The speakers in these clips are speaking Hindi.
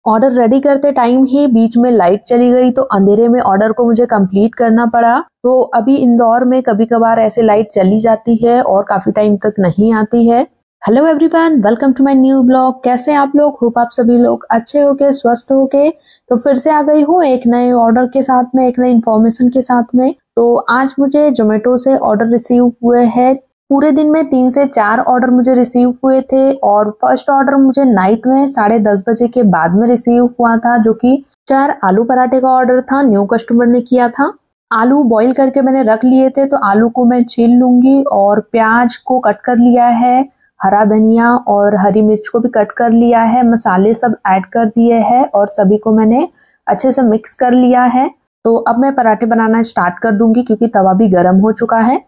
ऑर्डर रेडी करते टाइम ही बीच में लाइट चली गई, तो अंधेरे में ऑर्डर को मुझे कंप्लीट करना पड़ा। तो अभी इंदौर में कभी कभार ऐसे लाइट चली जाती है और काफी टाइम तक नहीं आती है। Hello everyone, welcome to my new blog. कैसे आप लोग? होप आप सभी लोग अच्छे होके, स्वस्थ होके। तो फिर से आ गई हूँ एक नए ऑर्डर के साथ में, एक नई इन्फॉर्मेशन के साथ में। तो आज मुझे जोमेटो से ऑर्डर रिसीव हुए हैं। पूरे दिन में 3 से 4 ऑर्डर मुझे रिसीव हुए थे और फर्स्ट ऑर्डर मुझे नाइट में 10:30 बजे के बाद में रिसीव हुआ था, जो कि 4 आलू पराठे का ऑर्डर था। न्यू कस्टमर ने किया था। आलू बॉईल करके मैंने रख लिए थे, तो आलू को मैं छील लूंगी और प्याज को कट कर लिया है, हरा धनिया और हरी मिर्च को भी कट कर लिया है, मसाले सब ऐड कर दिए हैं और सभी को मैंने अच्छे से मिक्स कर लिया है। तो अब मैं पराठे बनाना स्टार्ट कर दूंगी क्योंकि तवा भी गर्म हो चुका है।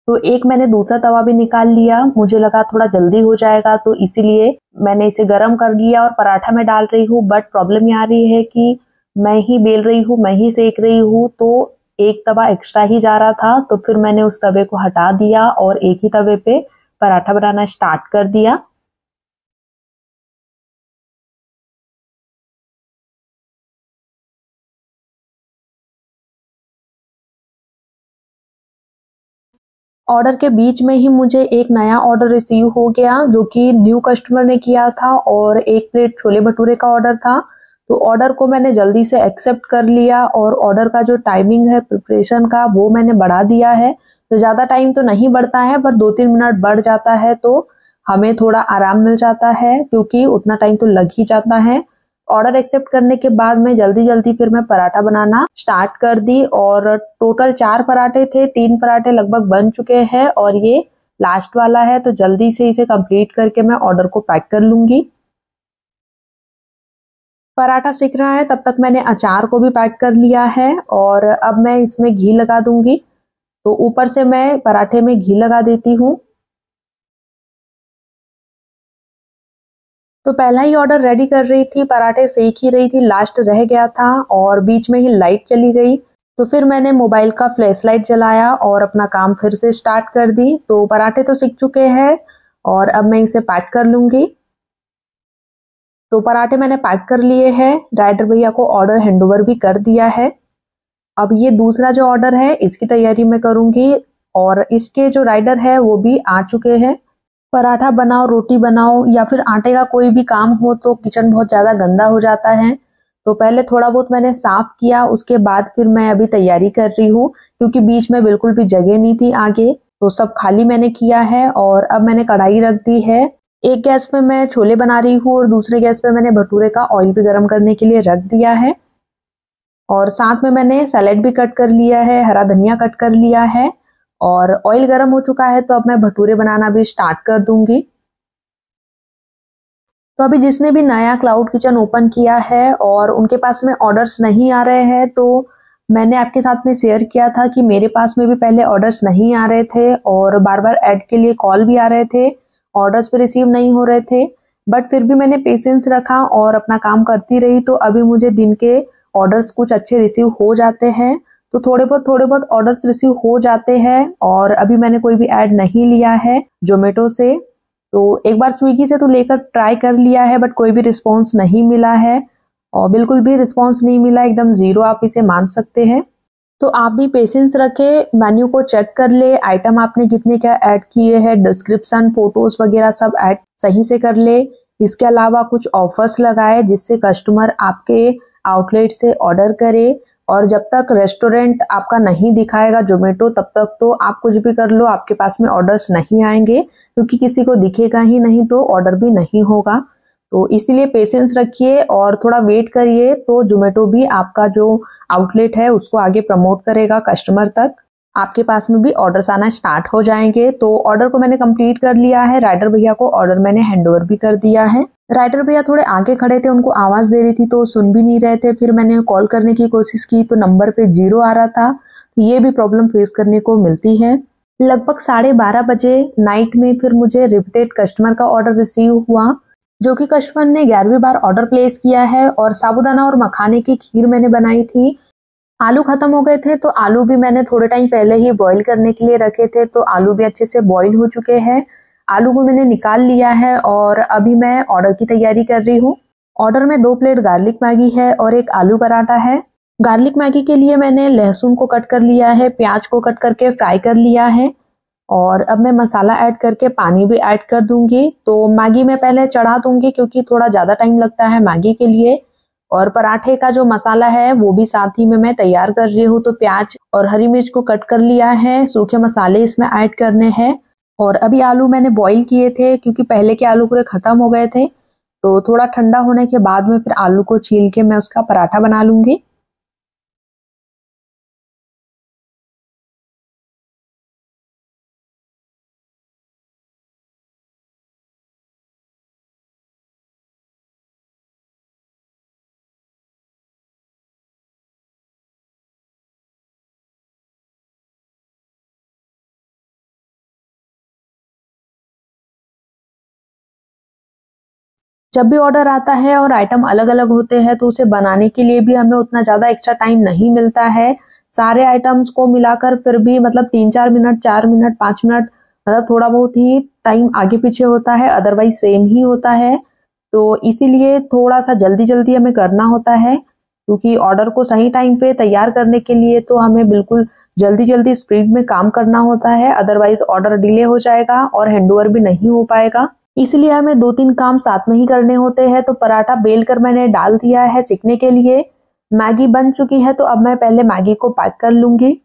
तो एक मैंने दूसरा तवा भी निकाल लिया। मुझे लगा थोड़ा जल्दी हो जाएगा, तो इसीलिए मैंने इसे गरम कर लिया और पराठा में डाल रही हूँ। बट प्रॉब्लम ये आ रही है कि मैं ही बेल रही हूँ, मैं ही सेक रही हूँ, तो एक तवा एक्स्ट्रा ही जा रहा था। तो फिर मैंने उस तवे को हटा दिया और एक ही तवे पे पराठा बनाना स्टार्ट कर दिया। ऑर्डर के बीच में ही मुझे एक नया ऑर्डर रिसीव हो गया, जो कि न्यू कस्टमर ने किया था और 1 प्लेट छोले भटूरे का ऑर्डर था। तो ऑर्डर को मैंने जल्दी से एक्सेप्ट कर लिया और ऑर्डर का जो टाइमिंग है प्रिपरेशन का, वो मैंने बढ़ा दिया है। तो ज़्यादा टाइम तो नहीं बढ़ता है, पर 2-3 मिनट बढ़ जाता है तो हमें थोड़ा आराम मिल जाता है, क्योंकि उतना टाइम तो लग ही जाता है। ऑर्डर एक्सेप्ट करने के बाद में जल्दी जल्दी फिर मैं पराठा बनाना स्टार्ट कर दी और टोटल 4 पराठे थे, 3 पराठे लगभग बन चुके हैं और ये लास्ट वाला है। तो जल्दी से इसे कंप्लीट करके मैं ऑर्डर को पैक कर लूंगी। पराठा सिक रहा है तब तक मैंने अचार को भी पैक कर लिया है और अब मैं इसमें घी लगा दूंगी। तो ऊपर से मैं पराठे में घी लगा देती हूँ। तो पहला ही ऑर्डर रेडी कर रही थी, पराठे सेक ही रही थी, लास्ट रह गया था और बीच में ही लाइट चली गई। तो फिर मैंने मोबाइल का फ्लैश लाइट जलाया और अपना काम फिर से स्टार्ट कर दी। तो पराठे तो सिक चुके हैं और अब मैं इसे पैक कर लूंगी। तो पराठे मैंने पैक कर लिए हैं, राइडर भैया को ऑर्डर हैंडओवर भी कर दिया है। अब ये दूसरा जो ऑर्डर है इसकी तैयारी मैं करूंगी और इसके जो राइडर है वो भी आ चुके हैं। पराठा बनाओ, रोटी बनाओ या फिर आटे का कोई भी काम हो तो किचन बहुत ज़्यादा गंदा हो जाता है। तो पहले थोड़ा बहुत मैंने साफ किया, उसके बाद फिर मैं अभी तैयारी कर रही हूँ, क्योंकि बीच में बिल्कुल भी जगह नहीं थी आगे। तो सब खाली मैंने किया है और अब मैंने कढ़ाई रख दी है। एक गैस पे मैं छोले बना रही हूँ और दूसरे गैस पे मैंने भटूरे का ऑयल भी गर्म करने के लिए रख दिया है। और साथ में मैंने सैलेड भी कट कर लिया है, हरा धनिया कट कर लिया है और ऑयल गर्म हो चुका है। तो अब मैं भटूरे बनाना भी स्टार्ट कर दूंगी। तो अभी जिसने भी नया क्लाउड किचन ओपन किया है और उनके पास में ऑर्डर्स नहीं आ रहे हैं, तो मैंने आपके साथ में शेयर किया था कि मेरे पास में भी पहले ऑर्डर्स नहीं आ रहे थे और बार बार ऐड के लिए कॉल भी आ रहे थे, ऑर्डर्स भी रिसीव नहीं हो रहे थे। बट फिर भी मैंने पेशेंस रखा और अपना काम करती रही। तो अभी मुझे दिन के ऑर्डर्स कुछ अच्छे रिसीव हो जाते हैं। तो थोड़े बहुत ऑर्डर्स रिसीव हो जाते हैं और अभी मैंने कोई भी ऐड नहीं लिया है जोमेटो से। तो एक बार स्विगी से तो लेकर ट्राई कर लिया है, बट कोई भी रिस्पॉन्स नहीं मिला है और बिल्कुल भी रिस्पॉन्स नहीं मिला, एकदम ज़ीरो आप इसे मान सकते हैं। तो आप भी पेशेंस रखें, मेन्यू को चेक कर ले, आइटम आपने कितने क्या ऐड किए हैं, डिस्क्रिप्शन, फोटोज वगैरह सब ऐड सही से कर ले। इसके अलावा कुछ ऑफर्स लगाए जिससे कस्टमर आपके आउटलेट से ऑर्डर करे। और जब तक रेस्टोरेंट आपका नहीं दिखाएगा जोमेटो, तब तक तो आप कुछ भी कर लो, आपके पास में ऑर्डर्स नहीं आएंगे, क्योंकि किसी को दिखेगा ही नहीं तो ऑर्डर भी नहीं होगा। तो इसीलिए पेशेंस रखिए और थोड़ा वेट करिए, तो जोमेटो भी आपका जो आउटलेट है उसको आगे प्रमोट करेगा कस्टमर तक। आपके पास में भी ऑर्डर्स आना स्टार्ट हो जाएंगे। तो ऑर्डर को मैंने कंप्लीट कर लिया है, राइडर भैया को ऑर्डर मैंने हैंडओवर भी कर दिया है। राइडर भैया थोड़े आगे खड़े थे, उनको आवाज दे रही थी तो सुन भी नहीं रहे थे। फिर मैंने कॉल करने की कोशिश की तो नंबर पे 0 आ रहा था। ये भी प्रॉब्लम फेस करने को मिलती है। लगभग 12:30 बजे नाइट में फिर मुझे रिपीटेड कस्टमर का ऑर्डर रिसीव हुआ, जो कि कस्टमर ने 11वीं बार ऑर्डर प्लेस किया है और साबूदाना और मखाने की खीर मैंने बनाई थी। आलू खत्म हो गए थे, तो आलू भी मैंने थोड़े टाइम पहले ही बॉईल करने के लिए रखे थे, तो आलू भी अच्छे से बॉईल हो चुके हैं। आलू को मैंने निकाल लिया है और अभी मैं ऑर्डर की तैयारी कर रही हूँ। ऑर्डर में 2 प्लेट गार्लिक मैगी है और एक आलू पराठा है। गार्लिक मैगी के लिए मैंने लहसुन को कट कर लिया है, प्याज को कट करके फ्राई कर लिया है और अब मैं मसाला ऐड करके पानी भी ऐड कर दूंगी। तो मैगी मैं पहले चढ़ा दूंगी क्योंकि थोड़ा ज़्यादा टाइम लगता है मैगी के लिए। और पराठे का जो मसाला है वो भी साथ ही में मैं तैयार कर रही हूँ। तो प्याज और हरी मिर्च को कट कर लिया है, सूखे मसाले इसमें ऐड करने हैं। और अभी आलू मैंने बॉईल किए थे क्योंकि पहले के आलू पूरे खत्म हो गए थे, तो थोड़ा ठंडा होने के बाद में फिर आलू को छील के मैं उसका पराठा बना लूंगी। जब भी ऑर्डर आता है और आइटम अलग अलग होते हैं तो उसे बनाने के लिए भी हमें उतना ज़्यादा एक्स्ट्रा टाइम नहीं मिलता है। सारे आइटम्स को मिलाकर फिर भी मतलब 3-4 मिनट, 4 मिनट, 5 मिनट, मतलब थोड़ा बहुत ही टाइम आगे पीछे होता है, अदरवाइज सेम ही होता है। तो इसीलिए थोड़ा सा जल्दी जल्दी हमें करना होता है क्योंकि ऑर्डर को सही टाइम पे तैयार करने के लिए तो हमें बिल्कुल जल्दी जल्दी स्पीड में काम करना होता है, अदरवाइज ऑर्डर डिले हो जाएगा और हैंडओवर भी नहीं हो पाएगा। इसलिए हमें 2-3 काम साथ में ही करने होते हैं। तो पराठा बेल कर मैंने डाल दिया है सिकने के लिए। मैगी बन चुकी है, तो अब मैं पहले मैगी को पैक कर लूंगी।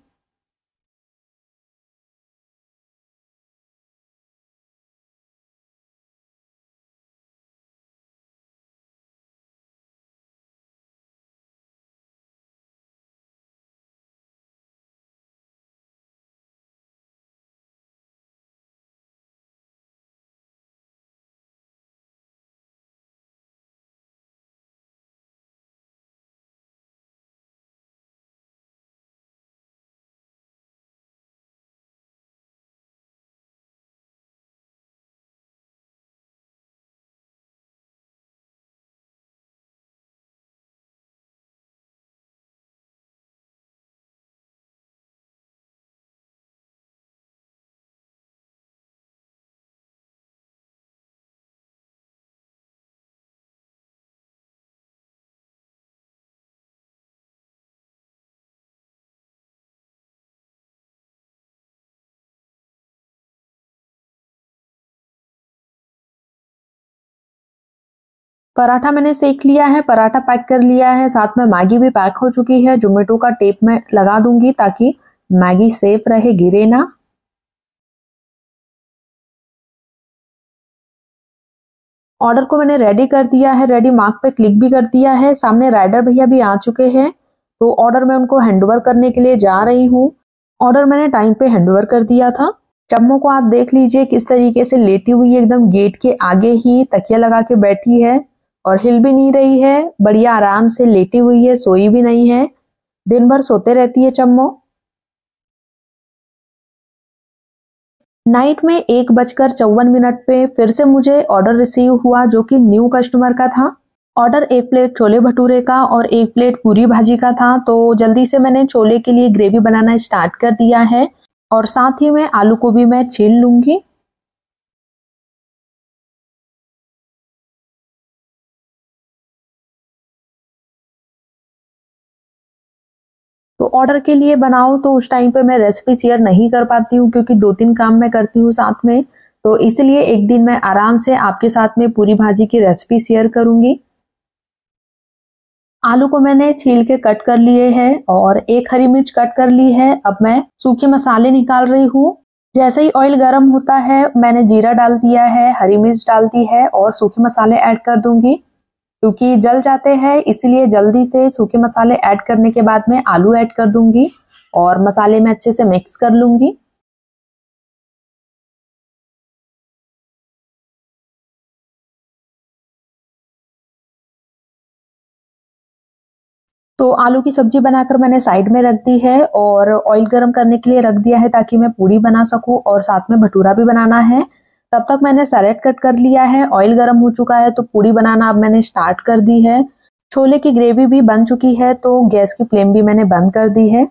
पराठा मैंने सेक लिया है, पराठा पैक कर लिया है, साथ में मैगी भी पैक हो चुकी है। जोमेटो का टेप मैं लगा दूंगी ताकि मैगी सेफ रहे, गिरे ना। ऑर्डर को मैंने रेडी कर दिया है, रेडी मार्क पे क्लिक भी कर दिया है। सामने राइडर भैया भी आ चुके हैं, तो ऑर्डर मैं उनको हैंडओवर करने के लिए जा रही हूँ। ऑर्डर मैंने टाइम पे हैंडओवर कर दिया था। चम्मो को आप देख लीजिए किस तरीके से लेटी हुई एकदम गेट के आगे ही तकिया लगा के बैठी है और हिल भी नहीं रही है, बढ़िया आराम से लेटी हुई है, सोई भी नहीं है। दिन भर सोते रहती है चम्मो। नाइट में 1:54 पे फिर से मुझे ऑर्डर रिसीव हुआ जो कि न्यू कस्टमर का था। ऑर्डर 1 प्लेट छोले भटूरे का और 1 प्लेट पूरी भाजी का था। तो जल्दी से मैंने छोले के लिए ग्रेवी बनाना स्टार्ट कर दिया है और साथ ही में आलू को भी मैं छील लूंगी। तो ऑर्डर के लिए बनाओ तो उस टाइम पे मैं रेसिपी शेयर नहीं कर पाती हूँ क्योंकि 2-3 काम मैं करती हूँ साथ में। तो इसलिए एक दिन मैं आराम से आपके साथ में पूरी भाजी की रेसिपी शेयर करूंगी। आलू को मैंने छील के कट कर लिए हैं और 1 हरी मिर्च कट कर ली है। अब मैं सूखे मसाले निकाल रही हूँ। जैसे ही ऑयल गर्म होता है मैंने जीरा डाल दिया है, हरी मिर्च डाल दी है और सूखे मसाले ऐड कर दूंगी क्योंकि जल जाते हैं, इसलिए जल्दी से सूखे मसाले ऐड करने के बाद में आलू ऐड कर दूंगी और मसाले में अच्छे से मिक्स कर लूंगी। तो आलू की सब्जी बनाकर मैंने साइड में रख दी है और ऑयल गर्म करने के लिए रख दिया है ताकि मैं पूड़ी बना सकूं और साथ में भटूरा भी बनाना है। तब तक मैंने सैलेड कट कर लिया है, ऑयल गर्म हो चुका है तो पूड़ी बनाना अब मैंने स्टार्ट कर दी है। छोले की ग्रेवी भी बन चुकी है तो गैस की फ्लेम भी मैंने बंद कर दी है।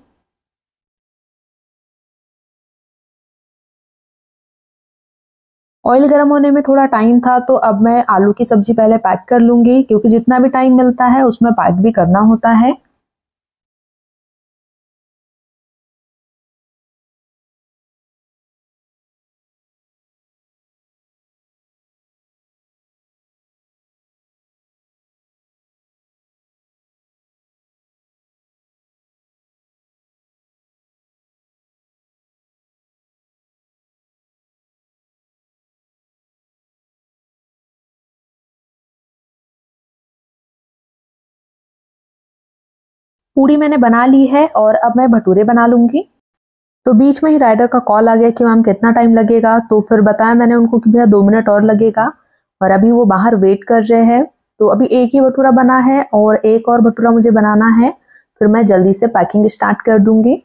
ऑयल गर्म होने में थोड़ा टाइम था तो अब मैं आलू की सब्जी पहले पैक कर लूंगी, क्योंकि जितना भी टाइम मिलता है उसमें पैक भी करना होता है। पूड़ी मैंने बना ली है और अब मैं भटूरे बना लूंगी। तो बीच में ही राइडर का कॉल आ गया कि मैम कितना टाइम लगेगा, तो फिर बताया मैंने उनको कि भैया 2 मिनट और लगेगा। और अभी वो बाहर वेट कर रहे हैं। तो अभी एक ही भटूरा बना है और एक और भटूरा मुझे बनाना है, फिर मैं जल्दी से पैकिंग स्टार्ट कर दूंगी।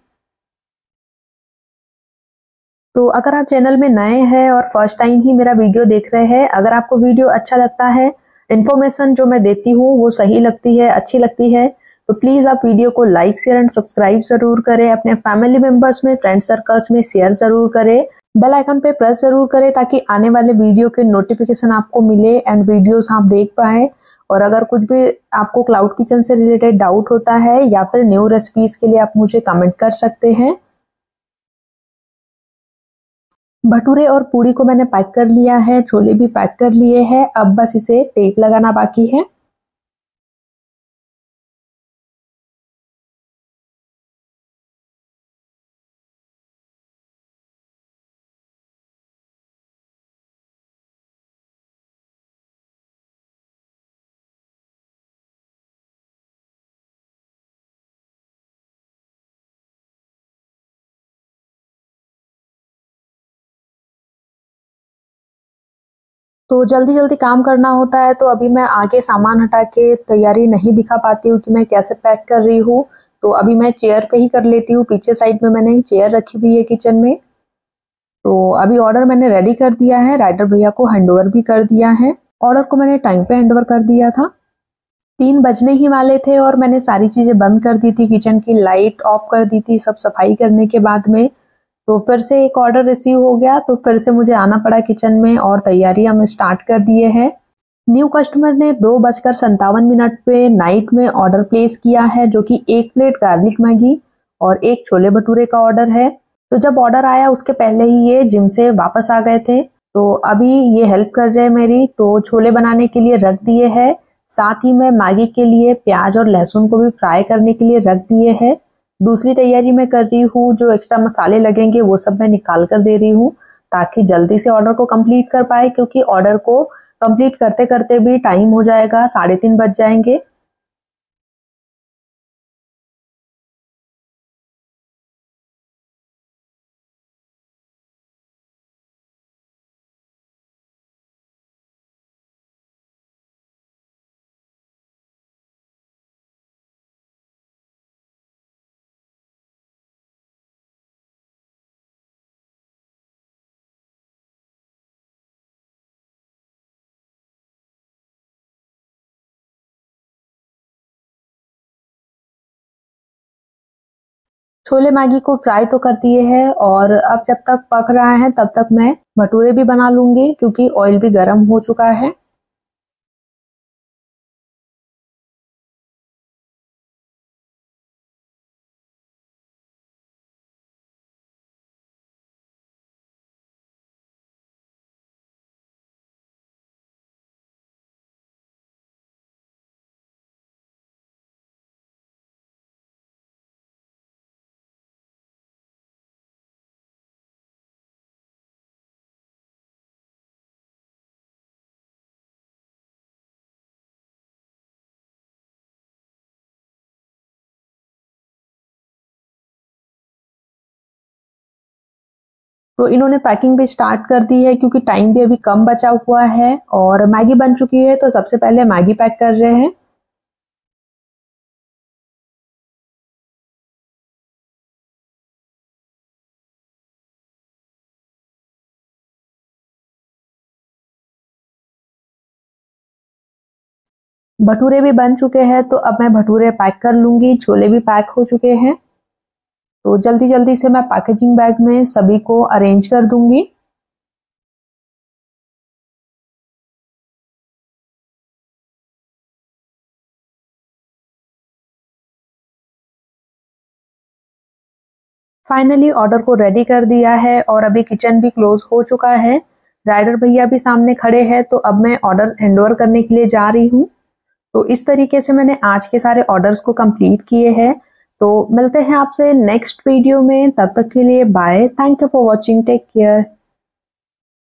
तो अगर आप चैनल में नए हैं और फर्स्ट टाइम ही मेरा वीडियो देख रहे हैं, अगर आपको वीडियो अच्छा लगता है, इन्फॉर्मेशन जो मैं देती हूँ वो सही लगती है, अच्छी लगती है, तो प्लीज आप वीडियो को लाइक शेयर एंड सब्सक्राइब जरूर करें। अपने फैमिली मेंबर्स में, फ्रेंड सर्कल्स में शेयर जरूर करें। बेल आइकन पे प्रेस जरूर करें ताकि आने वाले वीडियो के नोटिफिकेशन आपको मिले एंड वीडियोस आप देख पाए। और अगर कुछ भी आपको क्लाउड किचन से रिलेटेड डाउट होता है या फिर न्यू रेसिपीज के लिए आप मुझे कमेंट कर सकते हैं। भटूरे और पूड़ी को मैंने पैक कर लिया है, छोले भी पैक कर लिए हैं, अब बस इसे टेप लगाना बाकी है। तो जल्दी जल्दी काम करना होता है, तो अभी मैं आगे सामान हटा के तैयारी नहीं दिखा पाती हूँ कि मैं कैसे पैक कर रही हूँ। तो अभी मैं चेयर पे ही कर लेती हूँ, पीछे साइड में मैंने चेयर रखी हुई है किचन में। तो अभी ऑर्डर मैंने रेडी कर दिया है, राइडर भैया को हैंडओवर भी कर दिया है। ऑर्डर को मैंने टाइम पे हैंडओवर कर दिया था। 3 बजने ही वाले थे और मैंने सारी चीजें बंद कर दी थी, किचन की लाइट ऑफ कर दी थी सब सफाई करने के बाद में। तो फिर से एक ऑर्डर रिसीव हो गया, तो फिर से मुझे आना पड़ा किचन में और तैयारियां हम स्टार्ट कर दिए हैं। न्यू कस्टमर ने 2:57 पे नाइट में ऑर्डर प्लेस किया है, जो कि 1 प्लेट गार्लिक मैगी और एक छोले भटूरे का ऑर्डर है। तो जब ऑर्डर आया उसके पहले ही ये जिम से वापस आ गए थे, तो अभी ये हेल्प कर रहे हैं मेरी, तो छोले बनाने के लिए रख दिए हैं। साथ ही मैं मैगी के लिए प्याज और लहसुन को भी फ्राई करने के लिए रख दिए हैं। दूसरी तैयारी मैं कर रही हूँ, जो एक्स्ट्रा मसाले लगेंगे वो सब मैं निकाल कर दे रही हूँ, ताकि जल्दी से ऑर्डर को कंप्लीट कर पाए, क्योंकि ऑर्डर को कंप्लीट करते करते भी टाइम हो जाएगा, 3:30 बज जाएंगे। छोले मैगी को फ्राई तो कर दिए हैं और अब जब तक पक रहा है तब तक मैं भटूरे भी बना लूंगी, क्योंकि ऑयल भी गर्म हो चुका है। तो इन्होंने पैकिंग भी स्टार्ट कर दी है, क्योंकि टाइम भी अभी कम बचा हुआ है और मैगी बन चुकी है, तो सबसे पहले मैगी पैक कर रहे हैं। भटूरे भी बन चुके हैं, तो अब मैं भटूरे पैक कर लूँगी। छोले भी पैक हो चुके हैं, तो जल्दी जल्दी से मैं पैकेजिंग बैग में सभी को अरेंज कर दूँगी। फाइनली ऑर्डर को रेडी कर दिया है और अभी किचन भी क्लोज हो चुका है। राइडर भैया भी सामने खड़े हैं, तो अब मैं ऑर्डर हैंडओवर करने के लिए जा रही हूँ। तो इस तरीके से मैंने आज के सारे ऑर्डर्स को कंप्लीट किए हैं। तो मिलते हैं आपसे नेक्स्ट वीडियो में, तब तक के लिए bye. Thank you for watching, take care.